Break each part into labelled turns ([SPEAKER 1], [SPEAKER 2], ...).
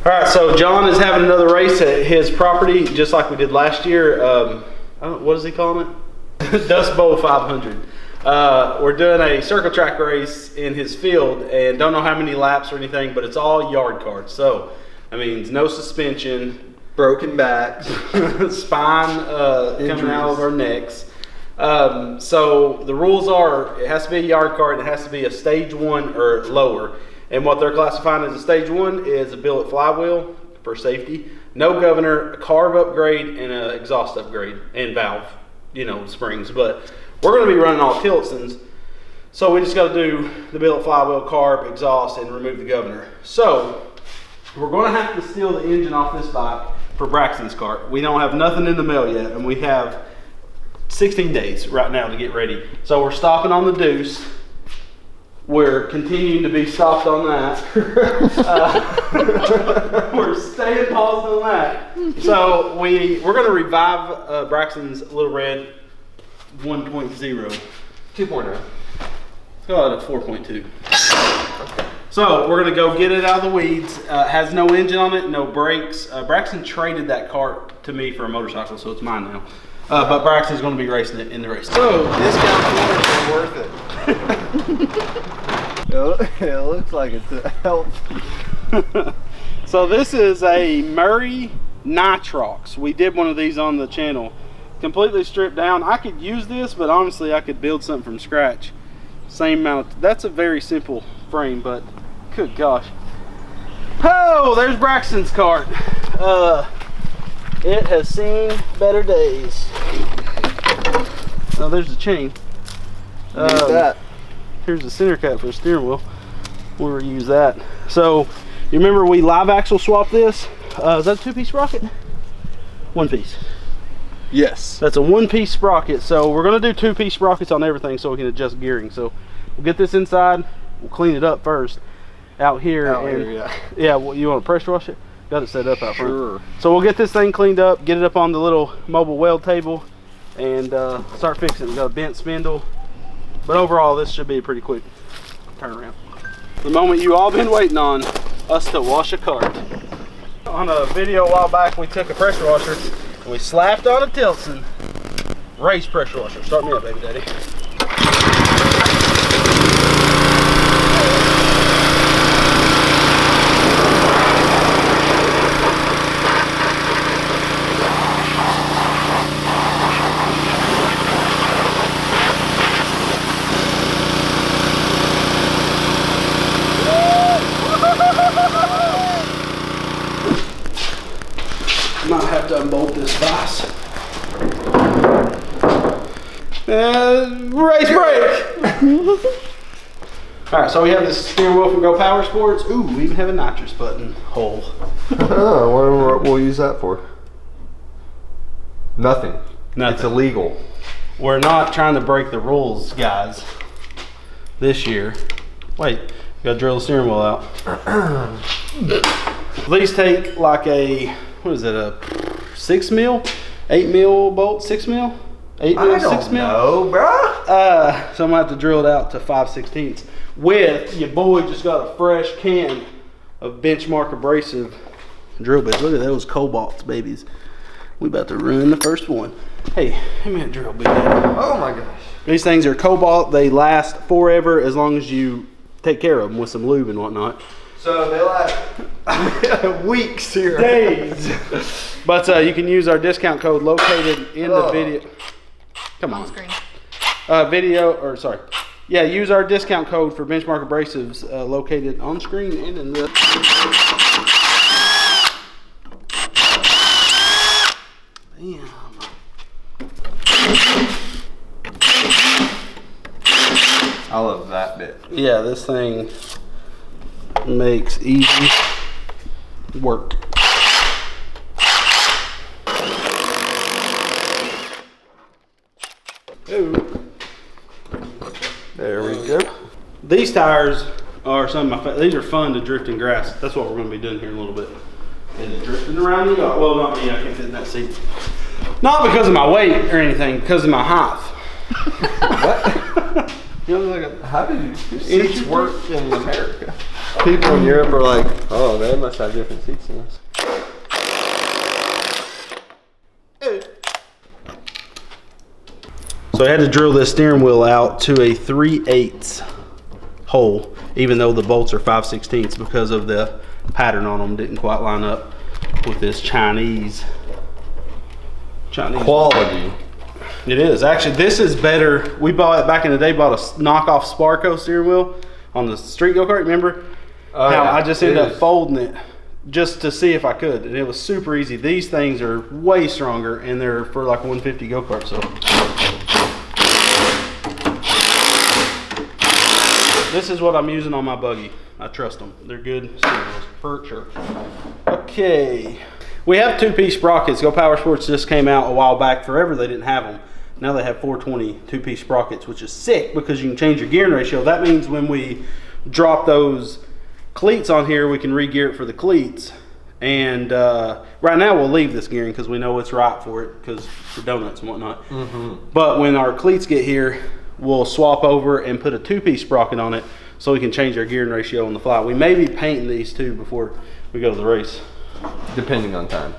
[SPEAKER 1] right, so John is having another race at his property, just like we did last year. What is he calling it? Dust Bowl 500. We're doing a circle track race in his field, and don't know how many laps or anything, but it's all yard carts. So, that means no suspension,
[SPEAKER 2] broken backs,
[SPEAKER 1] spine coming out of our necks. So the rules are, it has to be a yard cart, and it has to be a stage 1 or lower. And what they're classifying as a stage 1 is a billet flywheel for safety, no governor, a carb upgrade, and an exhaust upgrade, and valve, springs. But we're going to be running all Tillotson, so we just got to do the billet flywheel, carb, exhaust, and remove the governor. So we're going to have to steal the engine off this bike for Braxton's cart. We don't have nothing in the mail yet, and we have 16 days right now to get ready. So we're stopping on the Deuce. We're continuing to be stopped on that. We're staying paused on that. So we're going to revive Braxton's Little Red 1.0.
[SPEAKER 2] 2.0.
[SPEAKER 1] Let's go at a 4.2. So we're going to go get it out of the weeds. Has no engine on it, no brakes. Braxton traded that cart to me for a motorcycle, so it's mine now. But Braxton's going to be racing it in the race.
[SPEAKER 2] So discount points are worth it. It looks like it's a help.
[SPEAKER 1] So this is a Murray Nitrox. We did one of these on the channel. Completely stripped down. I could use this, but honestly I could build something from scratch. Same amount of, that's a very simple frame, but good gosh. Oh, there's Braxton's cart. It has seen better days. Oh, there's the chain.
[SPEAKER 2] That.
[SPEAKER 1] Here's the center cap for the steering wheel. We'll reuse that. So, you remember we live axle swapped this? Is that a 2-piece sprocket? 1 piece.
[SPEAKER 2] Yes.
[SPEAKER 1] That's a 1-piece sprocket. So we're gonna do 2-piece sprockets on everything so we can adjust gearing. So we'll get this inside. We'll clean it up first. Out here. Yeah. Well, you want to pressure wash it? Got it set up out front.
[SPEAKER 2] Sure.
[SPEAKER 1] So we'll get this thing cleaned up, get it up on the little mobile weld table, and start fixing it. We got a bent spindle. But overall, this should be a pretty quick turnaround. The moment you all been waiting on, us to wash a cart. On a video a while back, we took a pressure washer and we slapped on a Tillotson race pressure washer. Start me up, baby daddy. Might have to unbolt this vise. Race brake! Alright, so we have this steering wheel from Go Power Sports. Ooh, we even have a nitrous button hole.
[SPEAKER 2] Oh, what we'll use that for? Nothing. It's illegal.
[SPEAKER 1] We're not trying to break the rules, guys, this year. Wait, gotta drill the steering wheel out. These take like a, what is it, a 6 mil? 8 mil bolt? 6 mil? 8 mil, 6 mil?
[SPEAKER 2] No, bro.
[SPEAKER 1] So I'm gonna have to drill it out to 5/16 with your boy just got a fresh can of Benchmark abrasive drill bits. Look at those cobalts, babies. We about to ruin the first one. Hey, hand me a drill bit.
[SPEAKER 2] Oh my gosh.
[SPEAKER 1] These things are cobalt. They last forever as long as you take care of them with some lube and whatnot.
[SPEAKER 2] So they last weeks here.
[SPEAKER 1] Days. But you can use our discount code located in the video. Come on.
[SPEAKER 3] Screen.
[SPEAKER 1] Yeah, use our discount code for Benchmark Abrasives located on screen and in the... Damn.
[SPEAKER 2] I love that bit.
[SPEAKER 1] Yeah, this thing makes easy work. Ooh.
[SPEAKER 2] There we go.
[SPEAKER 1] These tires are some of my these are fun to drift in grass. That's what we're going to be doing here in a little bit. And drifting around the yard. Well, not me, I can't fit in that seat. Not because of my weight or anything, because of my height.
[SPEAKER 2] What?
[SPEAKER 1] You know, like
[SPEAKER 2] how did you seats work in America? People in Europe are like, oh, they must have different seats than us.
[SPEAKER 1] So I had to drill this steering wheel out to a 3/8 hole, even though the bolts are 5/16 because of the pattern on them didn't quite line up with this Chinese
[SPEAKER 2] quality.
[SPEAKER 1] It is. Actually, this is better. We bought it back in the day, bought a knockoff Sparco steering wheel on the street go-kart, remember?
[SPEAKER 2] Oh,
[SPEAKER 1] how
[SPEAKER 2] yeah.
[SPEAKER 1] I just ended up folding it just to see if I could, and it was super easy. These things are way stronger, and they're for like 150 go-kart, so. This is what I'm using on my buggy. I trust them. They're good steering wheels, for sure. Okay. We have 2-piece sprockets. Go Power Sports just came out a while back. Forever they didn't have them. Now they have 420 2-piece sprockets, which is sick because you can change your gearing ratio. That means when we drop those cleats on here, we can re-gear it for the cleats. And right now we'll leave this gearing because we know it's right for it because for donuts and whatnot. But when our cleats get here, we'll swap over and put a 2-piece sprocket on it so we can change our gearing ratio on the fly. We may be painting these too before we go to the race.
[SPEAKER 2] Depending on time.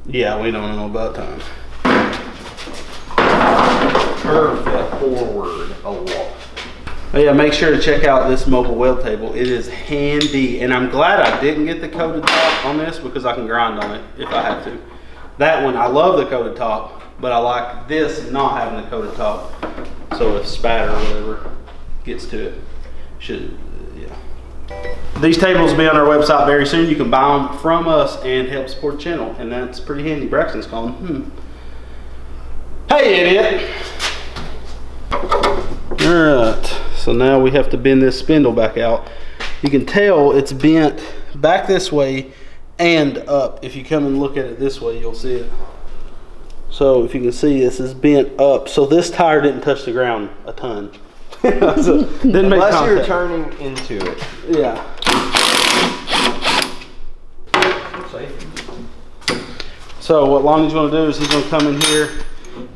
[SPEAKER 1] Yeah, we don't know about time.
[SPEAKER 2] Perfect forward a lot.
[SPEAKER 1] Oh yeah, make sure to check out this mobile weld table. It is handy, and I'm glad I didn't get the coated top on this because I can grind on it if I have to. That one, I love the coated top, but I like this not having the coated top. So if spatter or whatever gets to it, yeah. These tables will be on our website very soon. You can buy them from us and help support the channel, and that's pretty handy. Braxton's calling. Hey, idiot! Alright, so now we have to bend this spindle back out. You can tell it's bent back this way and up. If you come and look at it this way, you'll see it. So if you can see, this is bent up. So this tire didn't touch the ground a ton. So didn't make
[SPEAKER 2] Unless you're
[SPEAKER 1] contact.
[SPEAKER 2] turning into it.
[SPEAKER 1] Yeah. So what Lonnie's going to do is he's going to come in here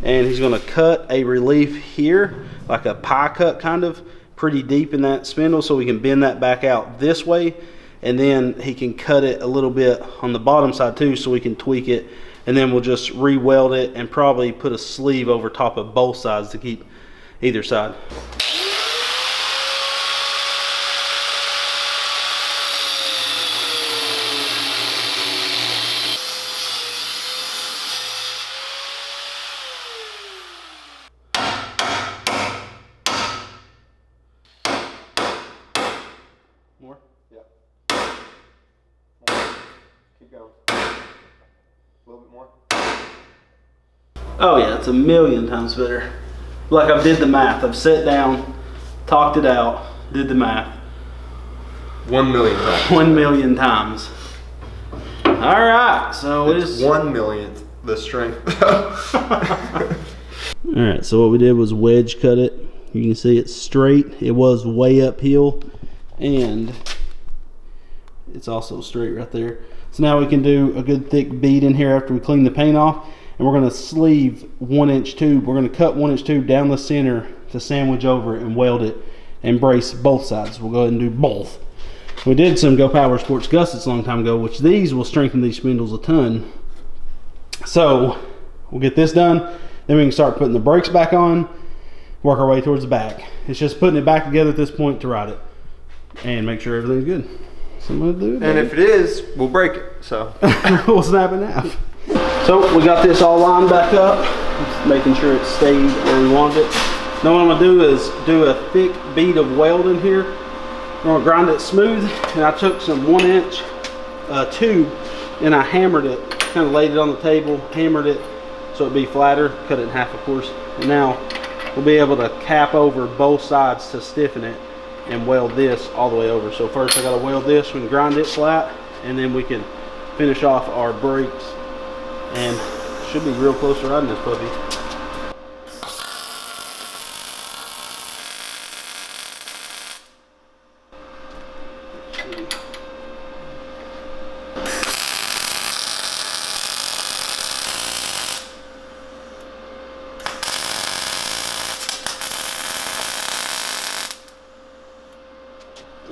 [SPEAKER 1] and he's going to cut a relief here, like a pie cut kind of, pretty deep in that spindle so we can bend that back out this way. And then he can cut it a little bit on the bottom side too so we can tweak it. And then we'll just re-weld it and probably put a sleeve over top of both sides to keep either side. More?
[SPEAKER 2] Yeah. Keep going. A little bit more.
[SPEAKER 1] Oh yeah, it's a million times better. Like I did the math. I've sat down, talked it out, did the math.
[SPEAKER 2] 1 million times.
[SPEAKER 1] 1 million times. All right, so
[SPEAKER 2] it's 1 millionth the strength.
[SPEAKER 1] All right, so what we did was wedge cut it. You can see it's straight. It was way uphill, and it's also straight right there. So now we can do a good thick bead in here after we clean the paint off, and we're going to sleeve 1-inch tube. We're going to cut 1-inch tube down the center to sandwich over it and weld it and brace both sides. We'll go ahead and do both. We did some Go Power Sports gussets a long time ago, which these will strengthen these spindles a ton. So we'll get this done, then we can start putting the brakes back on, work our way towards the back. It's just putting it back together at this point to ride it and make sure everything's good. So I'm gonna do it.
[SPEAKER 2] And if it is, we'll break it. So
[SPEAKER 1] we'll snap it in half. So we got this all lined back up, just making sure it stayed where we wanted it. Now what I'm gonna do is do a thick bead of weld in here. I'm gonna grind it smooth, and I took some 1-inch tube and I hammered it, kind of laid it on the table, hammered it so it'd be flatter, cut it in half of course. And now we'll be able to cap over both sides to stiffen it and weld this all the way over. So first I gotta weld this, we can grind it flat, and then we can finish off our brakes, and should be real close to riding this puppy.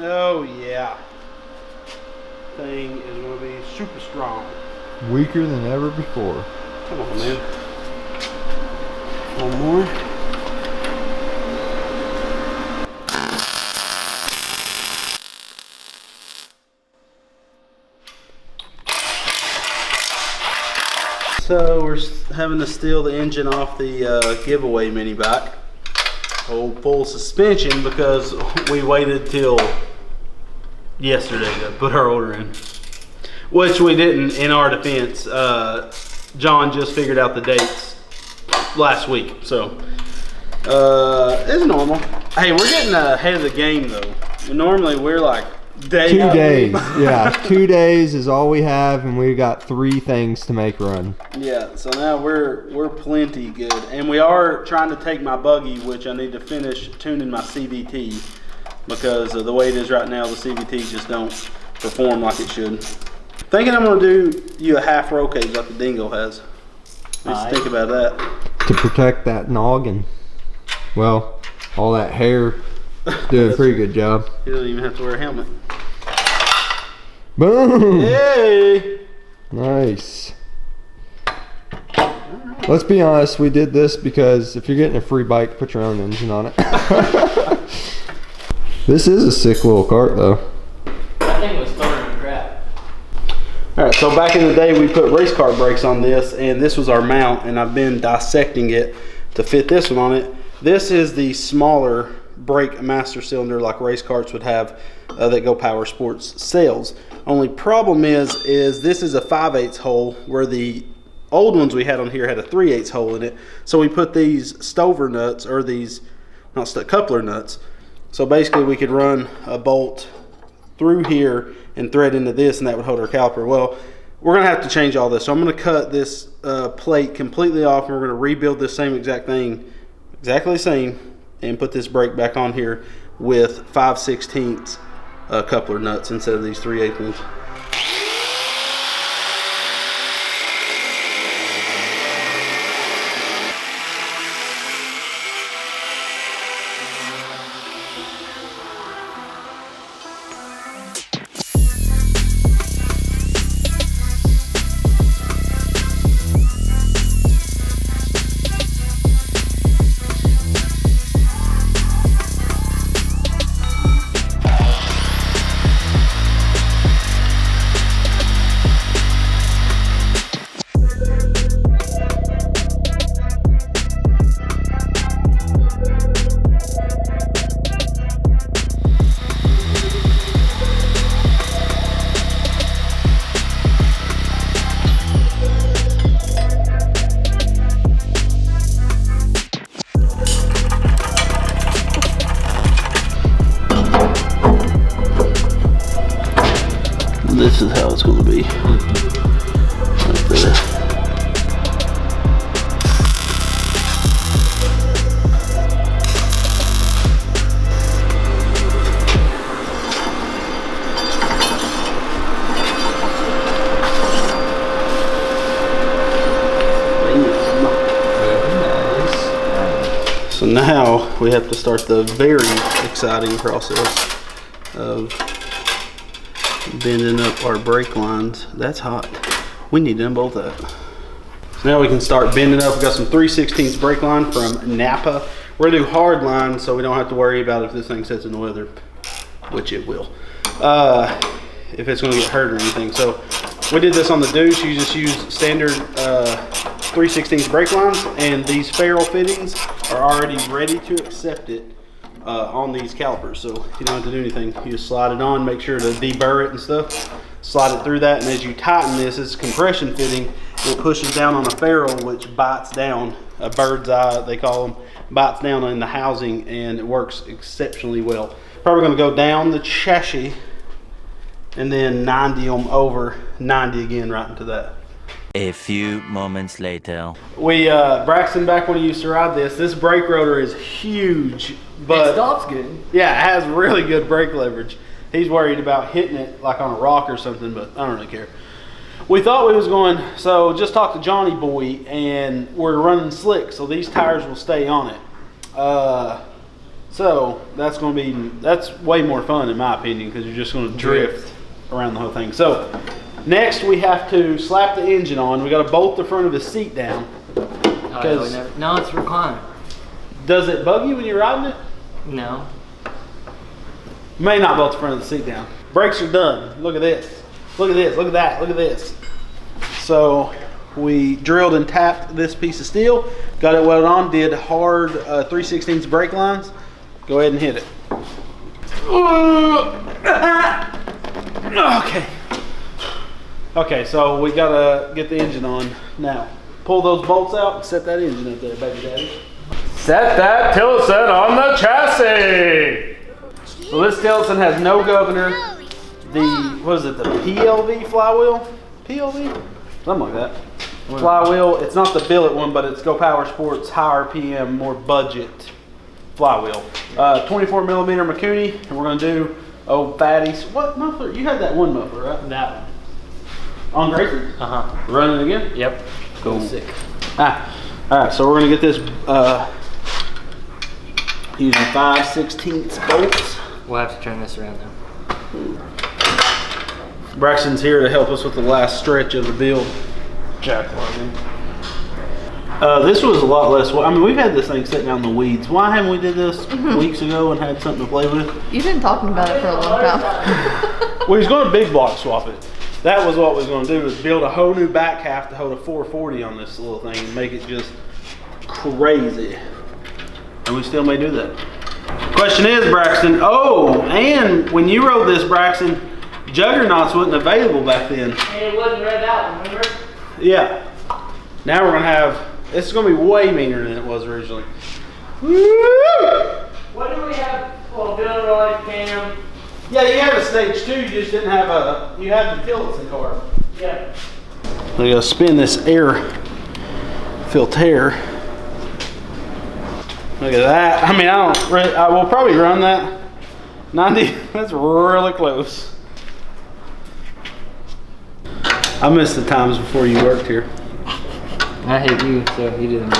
[SPEAKER 1] Oh yeah. thing is going to be super strong.
[SPEAKER 2] Weaker than ever before.
[SPEAKER 1] Come on, man. One more. So we're having to steal the engine off the giveaway mini bike. Hold full suspension because we waited till yesterday to put our order in. Which we didn't, in our defense. John just figured out the dates last week, so it's normal. Hey, we're getting ahead of the game though. Normally we're like day
[SPEAKER 2] 2 days. Yeah, 2 days is all we have, and we got 3 things to make run.
[SPEAKER 1] Yeah, so now we're plenty good, and we are trying to take my buggy, which I need to finish tuning my CVT because of the way it is right now. The CVT just don't perform like it should. Thinking I'm gonna do you a half roll cage like the Dingo has. Let's think about that.
[SPEAKER 2] To protect that noggin. Well, all that hair doing a pretty good job.
[SPEAKER 1] He doesn't even have to wear a helmet.
[SPEAKER 2] Boom!
[SPEAKER 1] Hey!
[SPEAKER 2] Nice. Let's be honest, we did this because if you're getting a free bike, put your own engine on it. This is a sick little cart though.
[SPEAKER 3] That thing was throwing crap.
[SPEAKER 1] Alright, so back in the day we put race car brakes on this, and this was our mount, and I've been dissecting it to fit this one on it. This is the smaller brake master cylinder like race carts would have that Go Power Sports sells. Only problem is this is a 5/8 hole where the old ones we had on here had a 3/8 hole in it. So we put these stover nuts, or these, coupler nuts. So basically we could run a bolt through here and thread into this, and that would hold our caliper. Well, we're gonna have to change all this. So I'm gonna cut this plate completely off, and we're gonna rebuild this same exact thing, exactly the same, and put this brake back on here with 5/16 coupler nuts instead of these 3/8 ones. This is how it's going to be. Right there. So now we have to start the very exciting process of bending up our brake lines. That's hot. We need to unbolt that. So now we can start bending up. We've got some 3/16 brake line from Napa. We're gonna do hard line so we don't have to worry about if this thing sits in the weather, which it will. If it's gonna get hurt or anything. So we did this on the Deuce. You just use standard 3/16 brake lines, and these ferrule fittings are already ready to accept it on these calipers, so you don't have to do anything. You just slide it on, make sure to deburr it and stuff, slide it through that, and as you tighten this, it's compression fitting. It pushes down on a ferrule, which bites down, a bird's eye they call them, bites down in the housing, and it works exceptionally well. Probably going to go down the chassis and then 90 them over, 90 again right into that.
[SPEAKER 4] A few moments later.
[SPEAKER 1] Braxton, back when he used to ride this brake rotor is huge, but
[SPEAKER 3] it stops good.
[SPEAKER 1] Yeah, it has really good brake leverage. He's worried about hitting it like on a rock or something, but I don't really care. We thought we was going, so just talked to Johnny Boy, and we're running slick, so these tires will stay on it. So that's way more fun in my opinion, because you're just going to drift around the whole thing. So next we have to slap the engine on. We got to bolt the front of the seat down.
[SPEAKER 3] No, it's recliner.
[SPEAKER 1] Does it bug you when you're riding it?
[SPEAKER 3] No.
[SPEAKER 1] May not bolt the front of the seat down. Brakes are done. Look at this. Look at this. Look at that. Look at this. So we drilled and tapped this piece of steel, got it welded on, did hard 3/16 brake lines. Go ahead and hit it. Okay. Okay, so we gotta get the engine on now. Pull those bolts out and set that engine up there, baby daddy. Set that Tillotson on the chassis. So this Tillotson has no governor. The, what is it, the PLV flywheel? PLV? Something like that. Flywheel, it's not the billet one, but it's Go Power Sports, high RPM, more budget flywheel. 24 millimeter Mikuni, and we're gonna do, oh, fatties. What muffler? You had that one muffler, right?
[SPEAKER 3] That one.
[SPEAKER 1] On Grayson?
[SPEAKER 3] Uh-huh.
[SPEAKER 1] Running it again?
[SPEAKER 3] Yep.
[SPEAKER 1] Cool.
[SPEAKER 3] Sick.
[SPEAKER 1] Alright, so we're gonna get this using 5/16 bolts.
[SPEAKER 3] We'll have to turn this around now.
[SPEAKER 1] Braxton's here to help us with the last stretch of the build. Jack Logan. This was a lot less. I mean, we've had this thing sitting out in the weeds. Why haven't we did this weeks ago and had something to play with?
[SPEAKER 5] You've been talking about it for a long time.
[SPEAKER 1] We was going to big block swap it. That was what we was going to do, was build a whole new back half to hold a 440 on this little thing and make it just crazy. And we still may do that. Question is, Braxton, oh, and when you rode this, Braxton, Juggernauts wasn't available back then.
[SPEAKER 3] And it wasn't read out, remember?
[SPEAKER 1] Yeah. Now we're going to have, this is going to be way meaner than it was originally. Woo!
[SPEAKER 3] What do we have? Well, Bill Roy, Cam.
[SPEAKER 1] Yeah, you had a stage 2, you just didn't have you had the Tillotson car.
[SPEAKER 3] Yeah.
[SPEAKER 1] We gotta spin this air filter. Look at that. I mean, I will probably run that 90. That's really close. I miss the times before you worked here.
[SPEAKER 3] I hate you, so you didn't.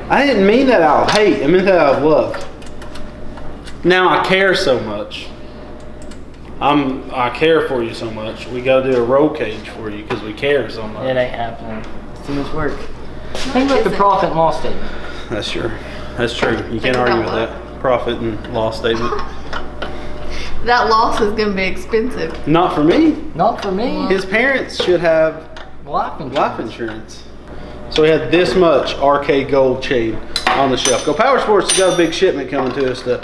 [SPEAKER 1] I didn't mean that out of hate. I meant that out of love. Now I care so much. I care for you so much. We gotta do a roll cage for you because we care so much.
[SPEAKER 3] It ain't happening. It's too much work. Think about the profit and loss statement.
[SPEAKER 1] That's true. That's true. You can't argue with that. Profit and loss statement.
[SPEAKER 5] That loss is going to be expensive.
[SPEAKER 1] Not for me.
[SPEAKER 3] Not for me.
[SPEAKER 1] His parents should have
[SPEAKER 3] Life insurance.
[SPEAKER 1] life insurance. So we had this much RK Gold chain on the shelf. Go Power Sports has got a big shipment coming to us to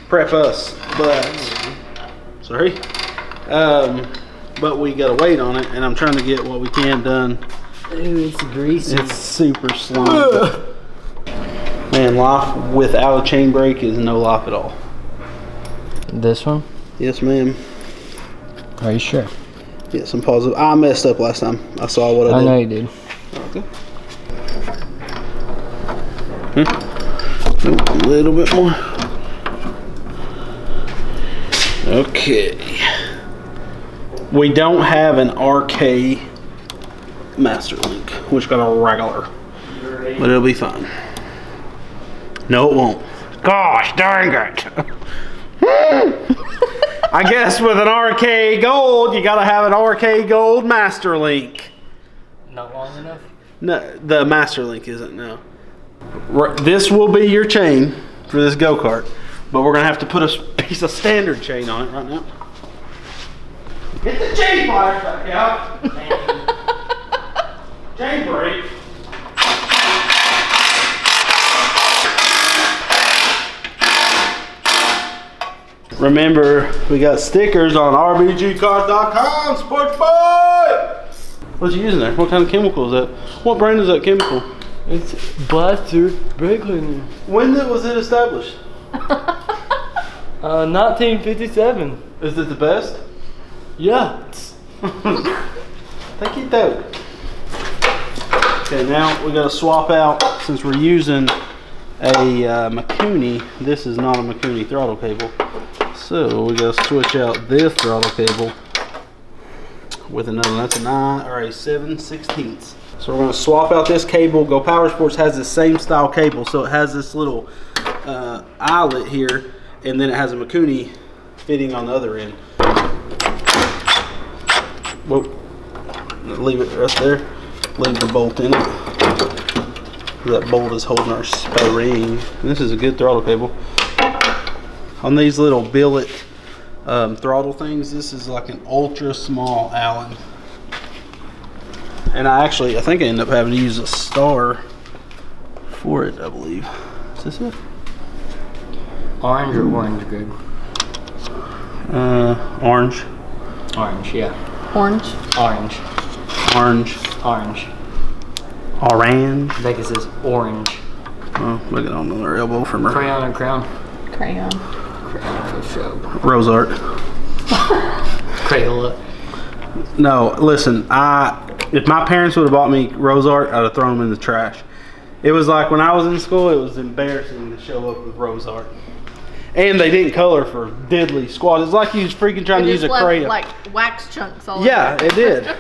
[SPEAKER 1] prep us, but sorry. But we gotta wait on it, and I'm trying to get what we can done.
[SPEAKER 3] Ooh, it's greasy.
[SPEAKER 1] It's super slimy. Man, life without a chain brake is no life at all.
[SPEAKER 3] This one?
[SPEAKER 1] Yes, ma'am.
[SPEAKER 3] Are you sure?
[SPEAKER 1] Yes, I'm positive. I messed up last time. I saw what I did.
[SPEAKER 3] I know you did.
[SPEAKER 1] Okay. Nope, a little bit more. Okay. We don't have an RK Master Link. We just got a regular. But it'll be fine. No, it won't. Gosh dang it. I guess with an RK Gold, you gotta have an RK Gold Master Link.
[SPEAKER 3] Not long enough?
[SPEAKER 1] No, the Master Link isn't, no. This will be your chain for this go-kart, but we're gonna have to put a piece of standard chain on it right now. Get the chain pliers back out. Chain brake. Remember, we got stickers on rbgkart.com, sports boy! What's you using there? What kind of chemical is that? What brand is that chemical?
[SPEAKER 3] It's Blaster brake cleaner.
[SPEAKER 1] When was it established?
[SPEAKER 3] 1957.
[SPEAKER 1] Is it the best?
[SPEAKER 3] Yeah.
[SPEAKER 1] Thank you, though. Okay, now we gotta swap out, since we're using a Mikuni. This is not a Mikuni throttle cable. So we gotta switch out this throttle cable with another one. That's a 9 or a 7/16. So we're gonna swap out this cable. Go Power Sports has the same style cable, so it has this little eyelet here, and then it has a Mikuni fitting on the other end. Whoa. Leave it right there. Leave the bolt in it. That bolt is holding our spring. This is a good throttle cable. On these little billet throttle things, this is like an ultra small Allen. And I think I ended up having to use a star for it, I believe. Is this it?
[SPEAKER 3] Orange or orange, Greg?
[SPEAKER 1] Orange.
[SPEAKER 3] Orange, yeah.
[SPEAKER 5] Orange.
[SPEAKER 3] Orange.
[SPEAKER 1] Orange.
[SPEAKER 3] Orange.
[SPEAKER 1] Orange.
[SPEAKER 3] I think it says orange.
[SPEAKER 1] Oh, look at on their elbow from her.
[SPEAKER 3] Crayon or crown?
[SPEAKER 5] Crayon.
[SPEAKER 3] Crayon for show.
[SPEAKER 1] Rose art.
[SPEAKER 3] Crayola.
[SPEAKER 1] No, listen, if my parents would have bought me rose art, I'd have thrown them in the trash. It was like when I was in school, it was embarrassing to show up with rose art. And they didn't color for diddly squat. It's like you was freaking trying to use a crayon.
[SPEAKER 5] Like wax chunks all
[SPEAKER 1] Yeah,
[SPEAKER 5] over.
[SPEAKER 1] it did.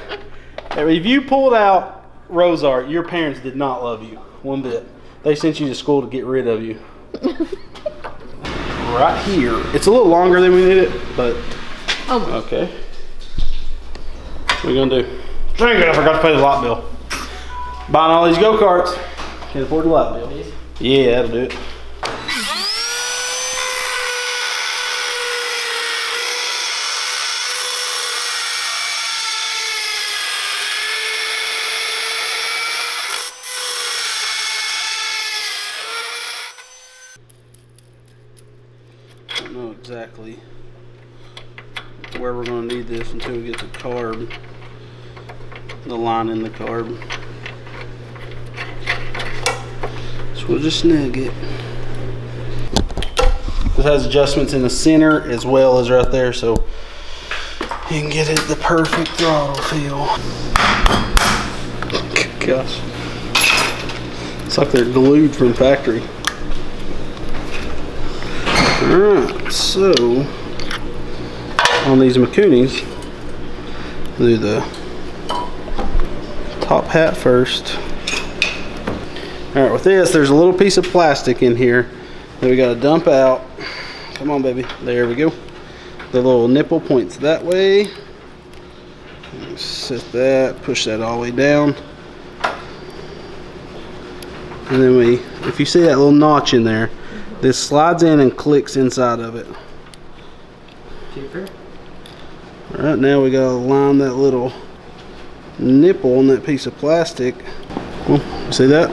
[SPEAKER 1] If you pulled out rose art, your parents did not love you one bit. They sent you to school to get rid of you. Right here. It's a little longer than we need it, but okay. What are you gonna do? Dang it, I forgot to pay the light bill. Buying all these go-karts. Can't afford the light bill. Yeah, that'll do it. I don't know exactly where we're going to need this until we get the carb, the line in the carb. So we'll just snug it. This has adjustments in the center as well as right there, so you can get it the perfect throttle feel. Gosh, it's like they're glued from factory. Alright, so on these Makunis, do the top hat first. Alright, with this, there's a little piece of plastic in here that we got to dump out. Come on, baby. There we go. The little nipple points that way. Set that, push that all the way down. And then if you see that little notch in there, this slides in and clicks inside of it.
[SPEAKER 3] Cheaper.
[SPEAKER 1] Alright, now we gotta line that little nipple on that piece of plastic. Oh, see that?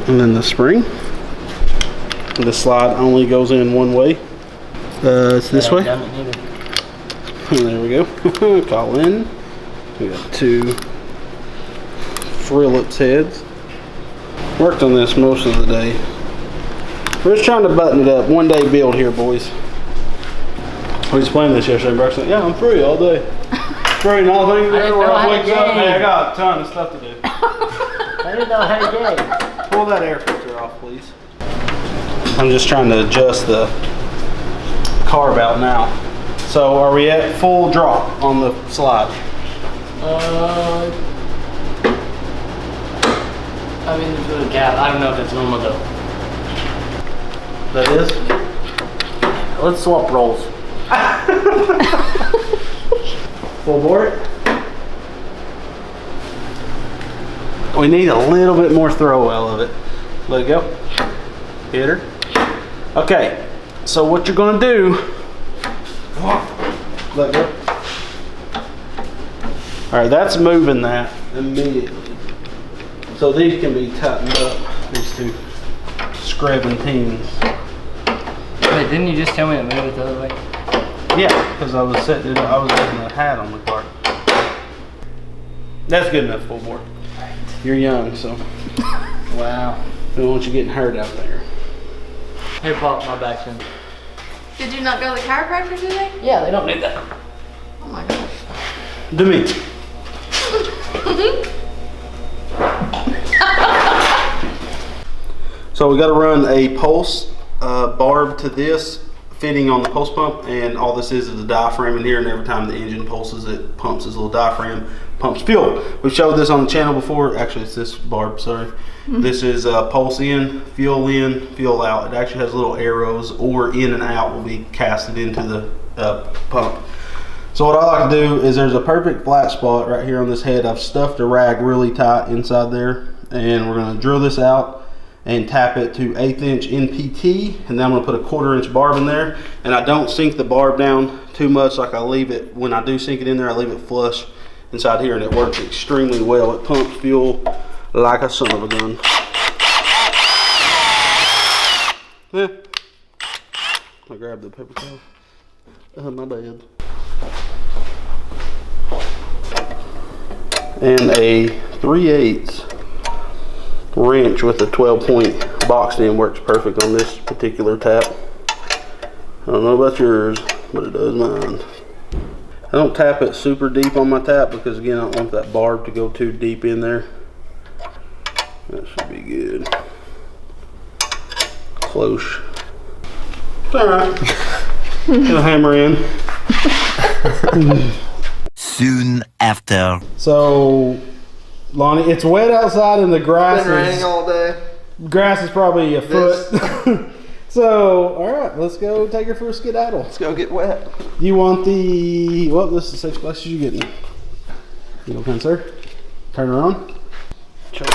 [SPEAKER 1] And then the spring. The slide only goes in one way. It's this way. And there we go. Call in. We got 2 Phillips heads. Worked on this most of the day. We're just trying to button it up. One day build here, boys. We was playing this yesterday, Brock's like, yeah, I'm free all day. Free and all things to do. Where I wake up, man, I got a ton of stuff to do.
[SPEAKER 3] I didn't know how to game.
[SPEAKER 1] Pull that air filter off, please. I'm just trying to adjust the carb out now. So are we at full drop on the slide?
[SPEAKER 3] I mean, there's a little gap. I don't know if it's normal though.
[SPEAKER 1] That is?
[SPEAKER 3] Let's swap rolls.
[SPEAKER 1] Full board? We need a little bit more throw well of it. Let it go. Hit her. Okay, so what you're gonna do, let go. All right, that's moving that immediately. So these can be tightened up, these 2 screbbing-teens.
[SPEAKER 3] Wait, didn't you just tell me to move it the other way?
[SPEAKER 1] Yeah, because I was setting the hat on the car. That's good enough, full board. You're young, so
[SPEAKER 3] Wow.
[SPEAKER 1] we don't want you getting hurt out there.
[SPEAKER 3] Here, Pop, my back's in.
[SPEAKER 5] Did you not go to the chiropractor today?
[SPEAKER 3] Yeah, they don't need that.
[SPEAKER 5] Oh my gosh.
[SPEAKER 1] Do me. So we got to run a pulse barb to this fitting on the pulse pump, and all this is a diaphragm in here, and every time the engine pulses it pumps this little diaphragm, pumps fuel. We've showed this on the channel before. Actually, it's this barb, sorry. This is pulse in, fuel out. It actually has little arrows, or in and out will be casted into the pump. So what I like to do is there's a perfect flat spot right here on this head. I've stuffed a rag really tight inside there, and we're gonna drill this out and tap it to 1/8 inch NPT, and then I'm gonna put a 1/4 inch barb in there. And I don't sink the barb down too much, like I leave it, when I do sink it in there, I leave it flush inside here, and it works extremely well. It pumps fuel like a son of a gun. Yeah. I grabbed the paper towel. My bad. And a 3/8 wrench with a 12-point boxed in works perfect on this particular tap. I don't know about yours, but it does mine. I don't tap it super deep on my tap because, again, I don't want that barb to go too deep in there. That should be good. Close. Alright. Gonna hammer in.
[SPEAKER 4] Soon after.
[SPEAKER 1] So, Lonnie, it's wet outside and the grass
[SPEAKER 2] Been raining all day.
[SPEAKER 1] Grass is probably a foot. So, alright, let's go take her for a skedaddle.
[SPEAKER 2] Let's go get wet.
[SPEAKER 1] You want the, well, this is the safest place you getting. You okay, sir? Turn her on. Choke.